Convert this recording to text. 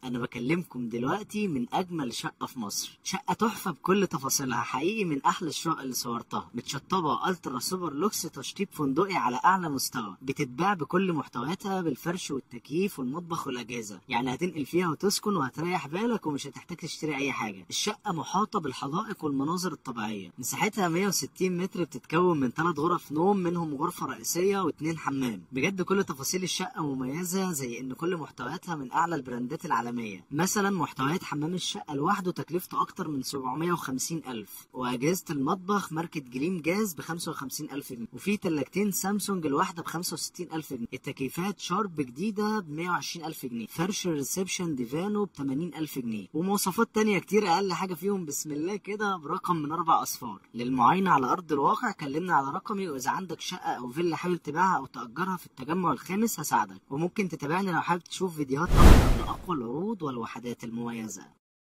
انا بكلمكم دلوقتي من اجمل شقه في مصر، شقه تحفه بكل تفاصيلها، حقيقي من احلى الشقق اللي صورتها. متشطبه الترا سوبر لوكس، تشطيب فندقي على اعلى مستوى، بتتباع بكل محتوياتها بالفرش والتكييف والمطبخ والاجهزه، يعني هتنقل فيها وتسكن وهتريح بالك ومش هتحتاج تشتري اي حاجه. الشقه محاطه بالحدائق والمناظر الطبيعيه، مساحتها 160 متر، بتتكون من 3 غرف نوم، منهم غرفه رئيسيه و2 حمام. بجد كل تفاصيل الشقه مميزه، زي ان كل محتوياتها من اعلى البراندات العالميه. مثلا محتويات حمام الشقه لوحده تكلفته اكتر من 750 الف، واجهزه المطبخ ماركه جريم جاز ب 55 الف جنيه، وفي تلاجتين سامسونج الواحده ب 65 الف جنيه، التكييفات شارب جديده ب 120 الف جنيه، فرش الريسبشن ديفانو ب 80 الف جنيه، ومواصفات تانية كتير اقل حاجه فيهم بسم الله كده برقم من 4 اصفار. للمعاينه على ارض الواقع كلمنا على رقمي، واذا عندك شقه او فيلا حابب تبيعها او تاجرها في التجمع الخامس هساعدك. وممكن تتابعني لو حابب تشوف فيديوهات اكتر لاقوى العروض والوحدات المميزه.